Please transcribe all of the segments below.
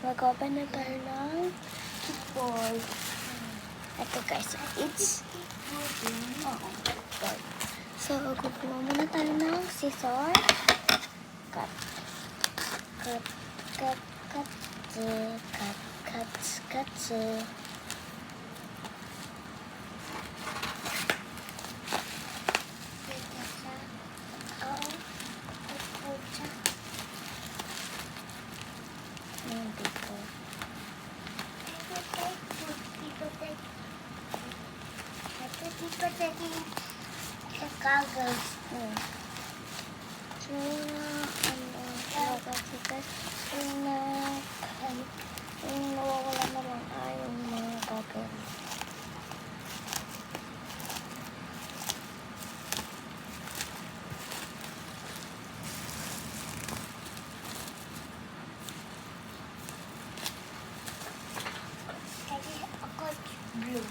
Mag-open na tayo ng keyboard. Ito guys, it's keyboard. So, kukuha muna tayo ng scissor. Cut. Cut. Cut. Cut. Cut. Cut. Cut. Goggles. Yung nawawala na lang ay yung mga goggles. Ako blue.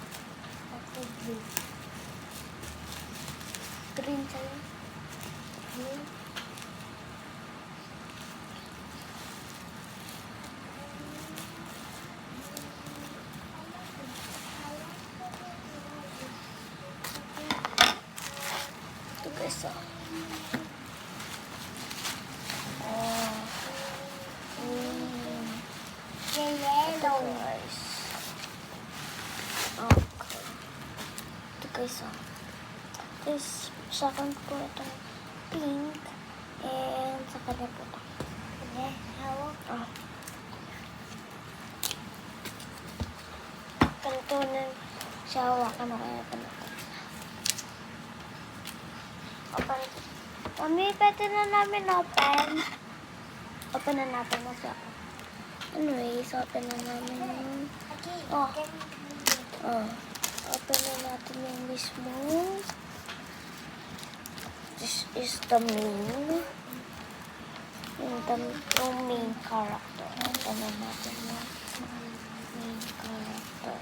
Ako blue. Green sa'yo. Blue. Ito guys, Yellow. guys. Okay. Ito guys, is sa akin po itong pink and sa kanya po ito. Hawak. Ganito na siya hawakan na kaya ito natin. Open. Mami, pwede na namin open. Open na natin na siya. Anyways, open na namin yung open na natin yung mismo. This is the main. Yung main character. Open na natin yung main character.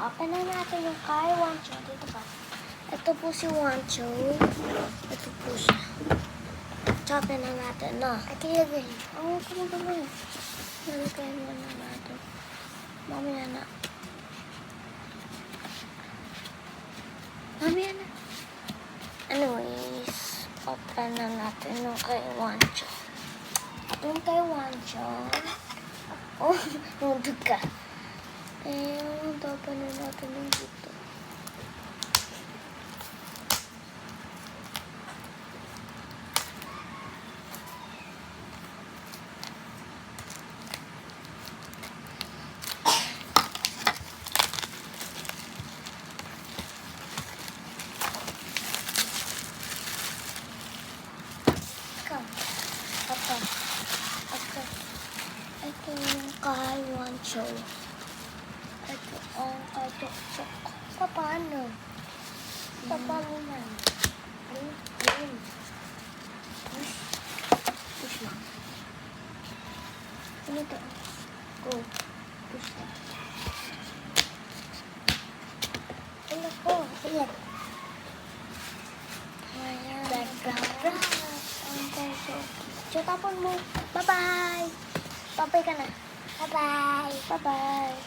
Open na natin yung kay Wancho. Dito ba? Ito po si Wancho. Ito po siya. Open na natin, no? Ate lagay. Oo, kumagano. Nalagay mo na natin. Mamaya na. Mamaya na. Anyways, open na natin yung kay Wancho. Yung kay Wancho. Oh, nundog ka. Open na natin yung dito. Ito yung kay Wancho. Ito ang kay Tuktok. Paano? Paano man? Green. Push lang. Ano ito? Go. Push lang. Ano ko? Ilan? Ayan. Background. Ang kay Tuktok. Tapon mo. Bye-bye. Bye-bye ka na. Bye-bye. Bye-bye.